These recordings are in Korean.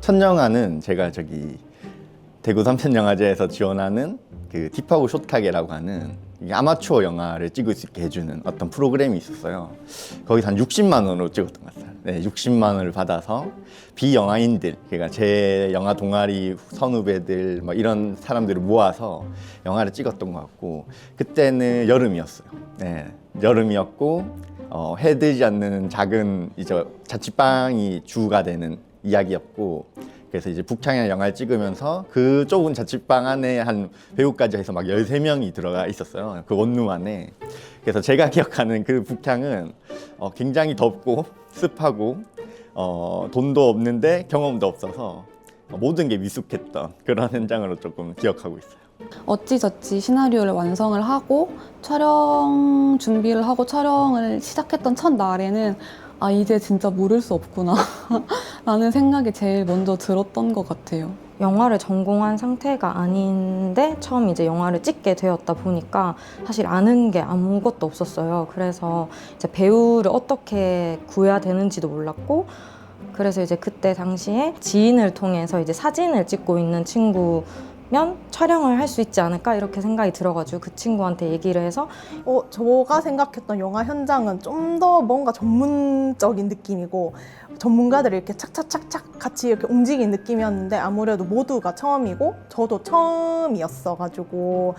첫 영화는 제가 저기 대구 단편영화제에서 지원하는 그 딥하고 숏하게라고 하는 아마추어 영화를 찍을 수 있게 해주는 어떤 프로그램이 있었어요. 거기서 한 60만 원으로 찍었던 것 같아요. 네, 60만 원을 받아서 비영화인들, 그러니까 제 영화 동아리 선후배들 뭐 이런 사람들을 모아서 영화를 찍었던 것 같고, 그때는 여름이었어요. 네, 여름이었고 해되지 않는 작은 이제 자취방이 주가 되는 이야기였고, 그래서 이제 북창이라는 영화를 찍으면서 그 좁은 자취방 안에 한 배우까지 해서 막 13명이 들어가 있었어요. 그 원룸 안에. 그래서 제가 기억하는 그 북창은 굉장히 덥고 습하고 돈도 없는데 경험도 없어서 모든 게 미숙했던 그런 현장으로 조금 기억하고 있어요. 어찌저찌 시나리오를 완성을 하고 촬영 준비를 하고 촬영을 시작했던 첫날에는 이제 진짜 모를 수 없구나 라는 생각이 제일 먼저 들었던 것 같아요. 영화를 전공한 상태가 아닌데 처음 이제 영화를 찍게 되었다 보니까 사실 아는 게 아무것도 없었어요. 그래서 이제 배우를 어떻게 구해야 되는지도 몰랐고, 그래서 이제 그때 당시에 지인을 통해서 이제 사진을 찍고 있는 친구면 촬영을 할 수 있지 않을까 이렇게 생각이 들어가지고 그 친구한테 얘기를 해서 제가 생각했던 영화 현장은 좀 더 뭔가 전문적인 느낌이고 전문가들이 이렇게 착착착착 같이 이렇게 움직이는 느낌이었는데, 아무래도 모두가 처음이고 저도 처음이었어가지고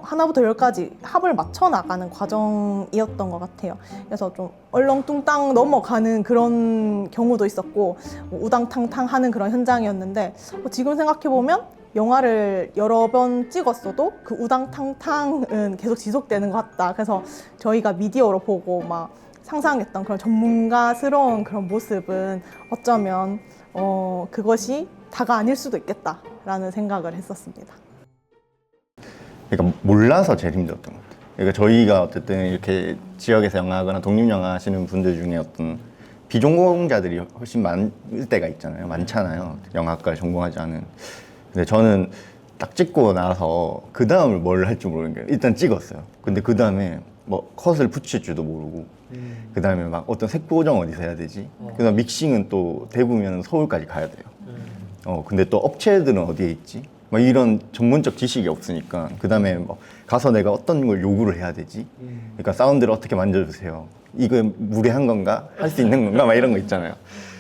하나부터 열까지 합을 맞춰 나가는 과정이었던 것 같아요. 그래서 좀 얼렁뚱땅 넘어가는 그런 경우도 있었고 우당탕탕 하는 그런 현장이었는데, 지금 생각해보면 영화를 여러 번 찍었어도 그 우당탕탕은 계속 지속되는 것 같다. 그래서 저희가 미디어로 보고 막 상상했던 그런 전문가스러운 그런 모습은 어쩌면 그것이 다가 아닐 수도 있겠다라는 생각을 했었습니다. 그러니까 몰라서 제일 힘들었던 것 같아요. 그러니까 저희가 어쨌든 이렇게 지역에서 영화하거나 독립영화 하시는 분들 중에 어떤 비전공자들이 훨씬 많을 때가 있잖아요. 많잖아요. 영화과를 전공하지 않은. 근데 저는 딱 찍고 나서 그 다음을 뭘 할지 모르는 게, 일단 찍었어요. 근데 그 다음에 뭐 컷을 붙일 줄도 모르고, 그 다음에 막 어떤 색 보정 어디서 해야 되지? 그 다음 믹싱은 또 대구면 서울까지 가야 돼요. 근데 또 업체들은 어디에 있지? 막 이런 전문적 지식이 없으니까, 그 다음에 뭐 가서 내가 어떤 걸 요구를 해야 되지? 그러니까 사운드를 어떻게 만져주세요. 이거 무례한 건가? 할 수 있는 건가? 막 이런 거 있잖아요.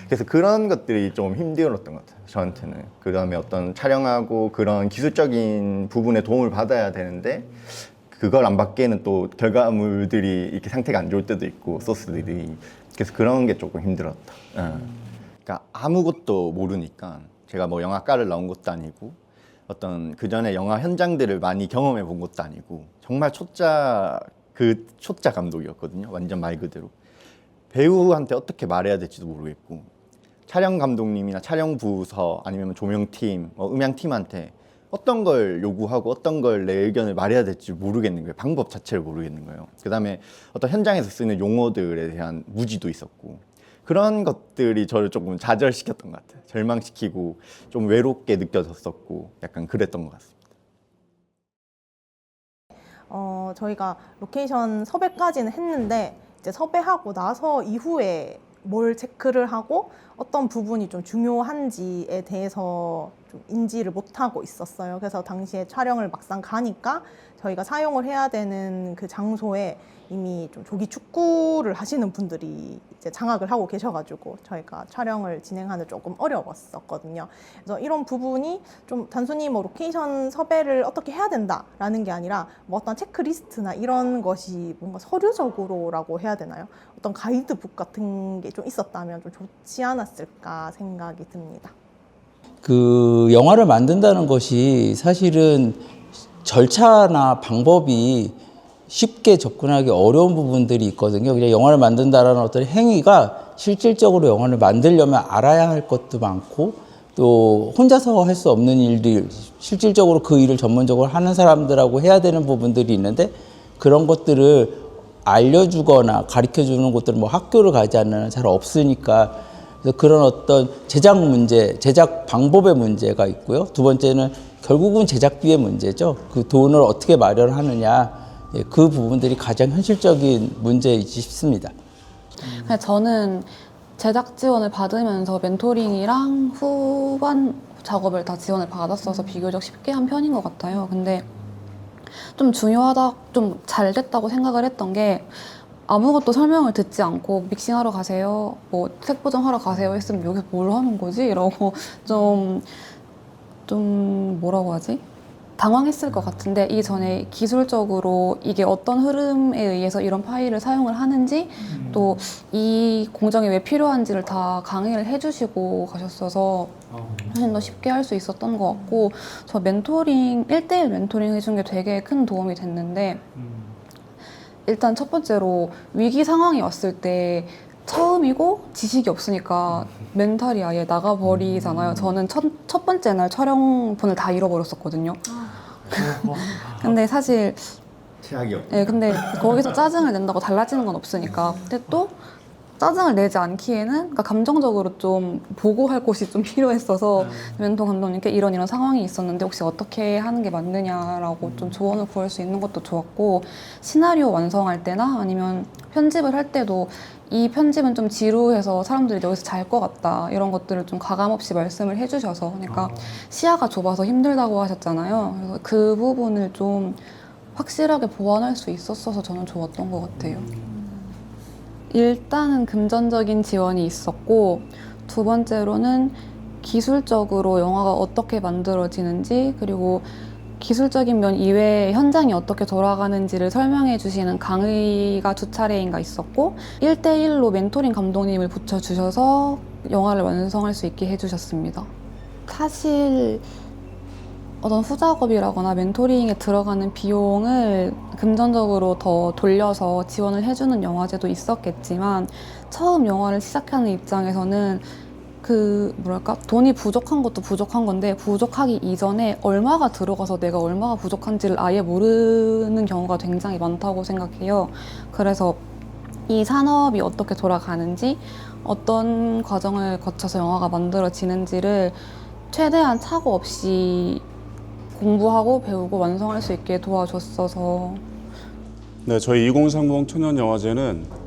그래서 그런 것들이 좀 힘들었던 것 같아요, 저한테는. 그 다음에 어떤 촬영하고 그런 기술적인 부분에 도움을 받아야 되는데, 그걸 안 받기에는 또 결과물들이 이렇게 상태가 안 좋을 때도 있고, 소스들이. 그래서 그런 게 조금 힘들었다. 그러니까 아무것도 모르니까, 제가 뭐 영화과를 나온 것도 아니고, 어떤 그 전에 영화 현장들을 많이 경험해 본 것도 아니고, 정말 초짜 감독이었거든요. 완전 말 그대로. 배우한테 어떻게 말해야 될지도 모르겠고, 촬영 감독님이나 촬영 부서 아니면 조명팀, 음향팀한테 어떤 걸 요구하고 어떤 걸 내 의견을 말해야 될지 모르겠는 거예요. 방법 자체를 모르겠는 거예요. 그 다음에 어떤 현장에서 쓰는 용어들에 대한 무지도 있었고, 그런 것들이 저를 조금 좌절시켰던 것 같아요. 절망시키고 좀 외롭게 느껴졌었고, 약간 그랬던 것 같습니다. 저희가 로케이션 섭외까지는 했는데, 이제 섭외하고 나서 이후에 뭘 체크를 하고 어떤 부분이 좀 중요한지에 대해서 좀 인지를 못하고 있었어요. 그래서 당시에 촬영을 막상 가니까 저희가 사용을 해야 되는 그 장소에 이미 좀 조기 축구를 하시는 분들이 이제 장악을 하고 계셔가지고 저희가 촬영을 진행하는 조금 어려웠었거든요. 그래서 이런 부분이 좀 단순히 뭐 로케이션 섭외를 어떻게 해야 된다라는 게 아니라 뭐 어떤 체크리스트나 이런 것이 뭔가 서류적으로라고 해야 되나요? 어떤 가이드북 같은 게 좀 있었다면 좀 좋지 않았을까 생각이 듭니다. 그 영화를 만든다는 것이 사실은 절차나 방법이 쉽게 접근하기 어려운 부분들이 있거든요. 그냥 영화를 만든다라는 어떤 행위가 실질적으로 영화를 만들려면 알아야 할 것도 많고, 또 혼자서 할 수 없는 일들, 실질적으로 그 일을 전문적으로 하는 사람들하고 해야 되는 부분들이 있는데, 그런 것들을 알려주거나 가르쳐주는 곳들은 뭐 학교를 가지 않는 한 잘 없으니까, 그래서 그런 어떤 제작 문제, 제작 방법의 문제가 있고요. 두 번째는 결국은 제작비의 문제죠. 그 돈을 어떻게 마련하느냐, 그 부분들이 가장 현실적인 문제이지 싶습니다. 저는 제작 지원을 받으면서 멘토링이랑 후반 작업을 다 지원을 받았어서 비교적 쉽게 한 편인 것 같아요. 근데 좀 중요하다, 좀 잘 됐다고 생각을 했던 게 아무것도 설명을 듣지 않고 믹싱하러 가세요, 뭐 색 보정하러 가세요 했으면 여기서 뭘 하는 거지? 이러고 좀 뭐라고 하지? 당황했을 것 같은데 이전에 기술적으로 이게 어떤 흐름에 의해서 이런 파일을 사용을 하는지 또 이 공정이 왜 필요한지를 다 강의를 해주시고 가셨어서 훨씬 더 쉽게 할 수 있었던 것 같고 저 멘토링, 1대1 멘토링 해준 게 되게 큰 도움이 됐는데 일단 첫 번째로 위기 상황이 왔을 때 처음이고 지식이 없으니까 멘탈이 아예 나가버리잖아요. 저는 첫 번째 날 촬영본을 다 잃어버렸었거든요. 근데 사실 최악이 없. 네, 근데 거기서 짜증을 낸다고 달라지는 건 없으니까. 근데 또 짜증을 내지 않기에는 그러니까 감정적으로 좀 보고할 곳이 좀 필요했어서 멘토 감독님께 이런 상황이 있었는데 혹시 어떻게 하는 게 맞느냐라고 좀 조언을 구할 수 있는 것도 좋았고 시나리오 완성할 때나 아니면 편집을 할 때도 이 편집은 좀 지루해서 사람들이 여기서 잘 것 같다 이런 것들을 좀 가감없이 말씀을 해주셔서 그러니까 시야가 좁아서 힘들다고 하셨잖아요. 그래서 그 부분을 좀 확실하게 보완할 수 있었어서 저는 좋았던 것 같아요. 일단은 금전적인 지원이 있었고 두 번째로는 기술적으로 영화가 어떻게 만들어지는지 그리고 기술적인 면 이외에 현장이 어떻게 돌아가는지를 설명해 주시는 강의가 2차례인가 있었고 1대1로 멘토링 감독님을 붙여주셔서 영화를 완성할 수 있게 해주셨습니다. 사실 어떤 후작업이라거나 멘토링에 들어가는 비용을 금전적으로 더 돌려서 지원을 해주는 영화제도 있었겠지만 처음 영화를 시작하는 입장에서는 돈이 부족한 것도 부족한 건데 부족하기 이전에 얼마가 들어가서 내가 얼마가 부족한지를 아예 모르는 경우가 굉장히 많다고 생각해요. 그래서 이 산업이 어떻게 돌아가는지 어떤 과정을 거쳐서 영화가 만들어지는지를 최대한 착오 없이 공부하고 배우고 완성할 수 있게 도와줬어서. 네, 저희 2030 청년영화제는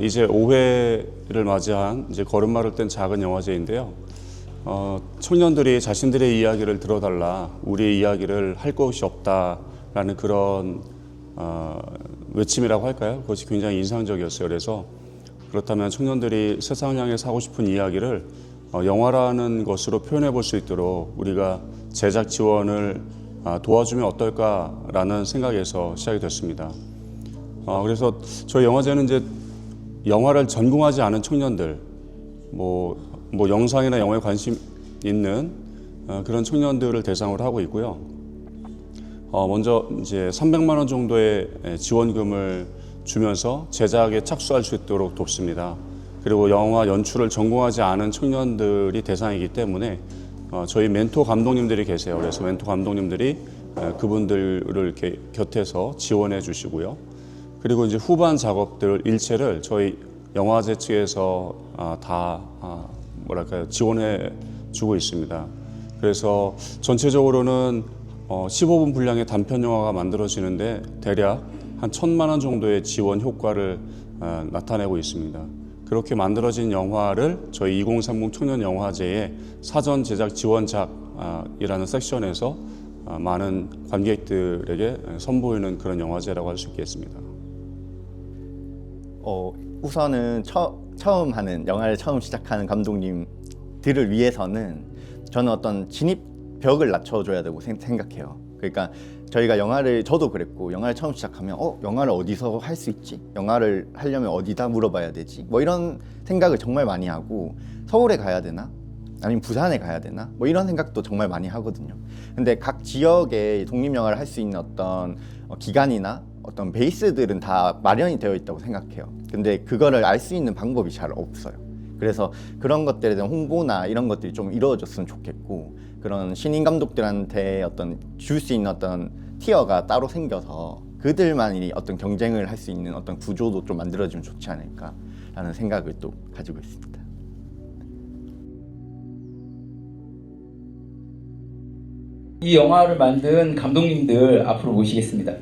이제 5회를 맞이한 이제 걸음마를 뗀 작은 영화제인데요. 청년들이 자신들의 이야기를 들어달라, 우리의 이야기를 할 것이 없다라는 그런 외침이라고 할까요? 그것이 굉장히 인상적이었어요. 그래서 그렇다면 청년들이 세상을 향해서 하고 싶은 이야기를 영화라는 것으로 표현해 볼 수 있도록 우리가 제작 지원을 도와주면 어떨까라는 생각에서 시작이 됐습니다. 그래서 저희 영화제는 이제 영화를 전공하지 않은 청년들, 뭐 영상이나 영화에 관심 있는 그런 청년들을 대상으로 하고 있고요. 먼저 이제 300만 원 정도의 지원금을 주면서 제작에 착수할 수 있도록 돕습니다. 그리고 영화 연출을 전공하지 않은 청년들이 대상이기 때문에 저희 멘토 감독님들이 계세요. 그래서 멘토 감독님들이 그분들을 이렇게 곁에서 지원해 주시고요. 그리고 이제 후반 작업들 일체를 저희 영화제 측에서 다 지원해 주고 있습니다. 그래서 전체적으로는 15분 분량의 단편 영화가 만들어지는데 대략 한 1,000만 원 정도의 지원 효과를 나타내고 있습니다. 그렇게 만들어진 영화를 저희 2030 청년영화제의 사전 제작 지원작이라는 섹션에서 많은 관객들에게 선보이는 그런 영화제라고 할 수 있겠습니다. 우선은 처음 하는 영화를 처음 시작하는 감독님들을 위해서는 저는 어떤 진입벽을 낮춰줘야 되고 생각해요. 그러니까 저희가 저도 그랬고 영화를 처음 시작하면 영화를 어디서 할 수 있지? 영화를 하려면 어디다 물어봐야 되지? 뭐 이런 생각을 정말 많이 하고 서울에 가야 되나? 아니면 부산에 가야 되나? 뭐 이런 생각도 정말 많이 하거든요. 근데 각 지역에 독립영화를 할 수 있는 어떤 기관이나 어떤 베이스들은 다 마련이 되어 있다고 생각해요. 근데 그거를 알 수 있는 방법이 잘 없어요. 그래서 그런 것들에 대한 홍보나 이런 것들이 좀 이루어졌으면 좋겠고 그런 신인 감독들한테 줄 수 있는 어떤 티어가 따로 생겨서 그들만이 어떤 경쟁을 할 수 있는 어떤 구조도 좀 만들어지면 좋지 않을까라는 생각을 또 가지고 있습니다. 이 영화를 만든 감독님들 앞으로 모시겠습니다.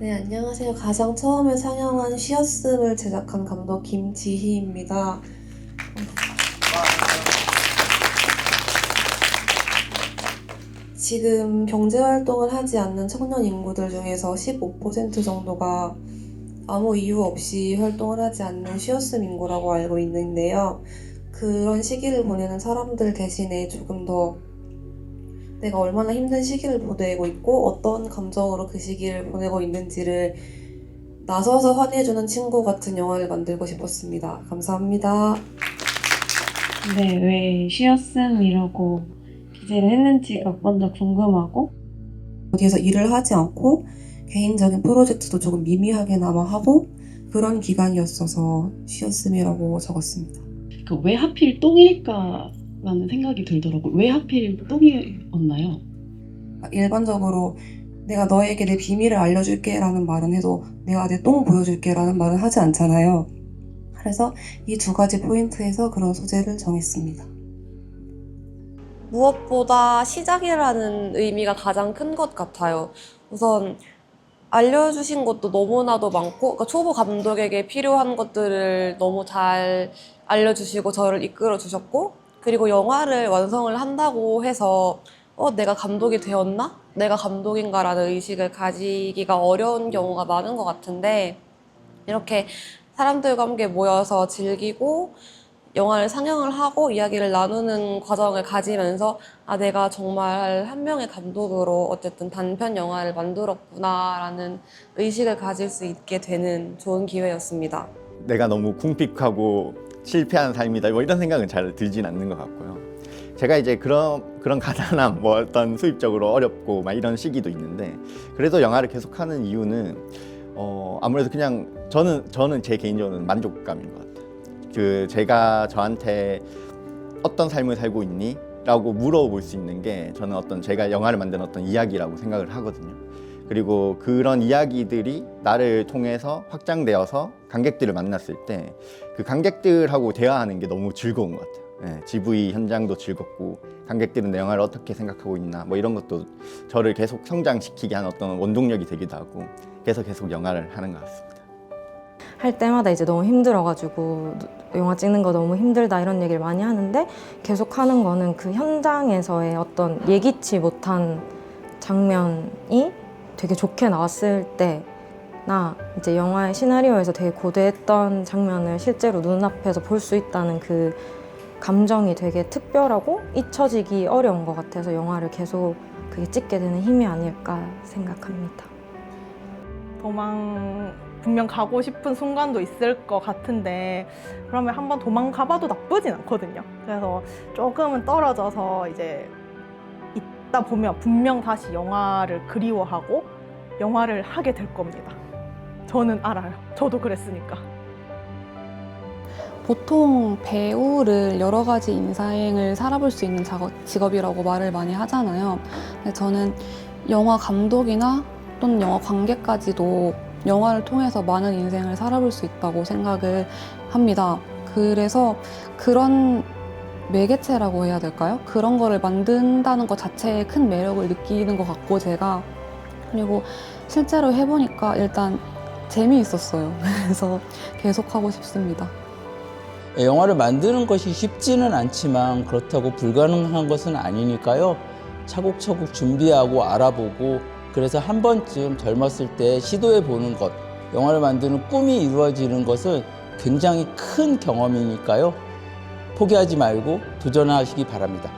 네, 안녕하세요. 가장 처음에 상영한 쉬었음을 제작한 감독 김지희입니다. 지금 경제활동을 하지 않는 청년 인구들 중에서 15% 정도가 아무 이유 없이 활동을 하지 않는 쉬었음 인구라고 알고 있는데요. 그런 시기를 보내는 사람들 대신에 조금 더 내가 얼마나 힘든 시기를 보내고 있고 어떤 감정으로 그 시기를 보내고 있는지를 나서서 화내주는 친구 같은 영화를 만들고 싶었습니다. 감사합니다. 네, 왜 쉬었음이라고 기재를 했는지가 먼저 궁금하고, 어디에서 일을 하지 않고 개인적인 프로젝트도 조금 미미하게나마 하고 그런 기간이었어서 쉬었음이라고 적었습니다. 그 왜 하필 똥일까라는 생각이 들더라고요. 왜 하필 똥이었나요? 일반적으로 내가 너에게 내 비밀을 알려줄게 라는 말은 해도 내가 내 똥 보여줄게 라는 말은 하지 않잖아요. 그래서 이 두 가지 포인트에서 그런 소재를 정했습니다. 무엇보다 시작이라는 의미가 가장 큰 것 같아요. 우선 알려주신 것도 너무나도 많고, 그러니까 초보 감독에게 필요한 것들을 너무 잘 알려주시고 저를 이끌어 주셨고, 그리고 영화를 완성을 한다고 해서 내가 감독이 되었나? 내가 감독인가라는 의식을 가지기가 어려운 경우가 많은 것 같은데, 이렇게 사람들과 함께 모여서 즐기고 영화를 상영을 하고 이야기를 나누는 과정을 가지면서 내가 정말 한 명의 감독으로 어쨌든 단편 영화를 만들었구나라는 의식을 가질 수 있게 되는 좋은 기회였습니다. 내가 너무 궁핍하고 실패한 삶이다 뭐 이런 생각은 잘 들진 않는 것 같고요. 제가 이제 그런 가난함, 뭐 어떤 수입적으로 어렵고 막 이런 시기도 있는데, 그래도 영화를 계속하는 이유는 아무래도 그냥 저는 제 개인적으로는 만족감인 것 같아요. 제가 저한테 어떤 삶을 살고 있니? 라고 물어볼 수 있는 게 저는 제가 영화를 만든 어떤 이야기라고 생각을 하거든요. 그리고 그런 이야기들이 나를 통해서 확장되어서 관객들을 만났을 때 그 관객들하고 대화하는 게 너무 즐거운 것 같아요. GV 현장도 즐겁고 관객들은 내 영화를 어떻게 생각하고 있나 뭐 이런 것도 저를 계속 성장시키게 하는 어떤 원동력이 되기도 하고 계속 영화를 하는 것 같습니다. 할 때마다 이제 너무 힘들어가지고 영화 찍는 거 너무 힘들다 이런 얘기를 많이 하는데, 계속 하는 거는 그 현장에서의 어떤 예기치 못한 장면이 되게 좋게 나왔을 때나 이제 영화의 시나리오에서 되게 고대했던 장면을 실제로 눈앞에서 볼 수 있다는 그 감정이 되게 특별하고 잊혀지기 어려운 것 같아서 영화를 계속 그게 찍게 되는 힘이 아닐까 생각합니다. 분명 가고 싶은 순간도 있을 것 같은데, 그러면 한번 도망가봐도 나쁘진 않거든요. 그래서 조금은 떨어져서 이제 있다 보면 분명 다시 영화를 그리워하고 영화를 하게 될 겁니다. 저는 알아요. 저도 그랬으니까. 보통 배우를 여러 가지 인생을 살아볼 수 있는 직업이라고 말을 많이 하잖아요. 근데 저는 영화 감독이나 또는 영화 관객까지도 영화를 통해서 많은 인생을 살아볼 수 있다고 생각을 합니다. 그래서 그런 매개체라고 해야 될까요? 그런 거를 만든다는 것 자체에 큰 매력을 느끼는 것 같고, 제가. 그리고 실제로 해보니까 일단 재미있었어요. 그래서 계속하고 싶습니다. 영화를 만드는 것이 쉽지는 않지만 그렇다고 불가능한 것은 아니니까요. 차곡차곡 준비하고 알아보고, 그래서 한 번쯤 젊었을 때 시도해 보는 것, 영화를 만드는 꿈이 이루어지는 것은 굉장히 큰 경험이니까요. 포기하지 말고 도전하시기 바랍니다.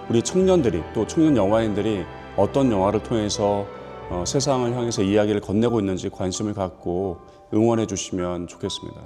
우리 청년들이 또 청년 영화인들이 어떤 영화를 통해서 세상을 향해서 이야기를 건네고 있는지 관심을 갖고 응원해 주시면 좋겠습니다.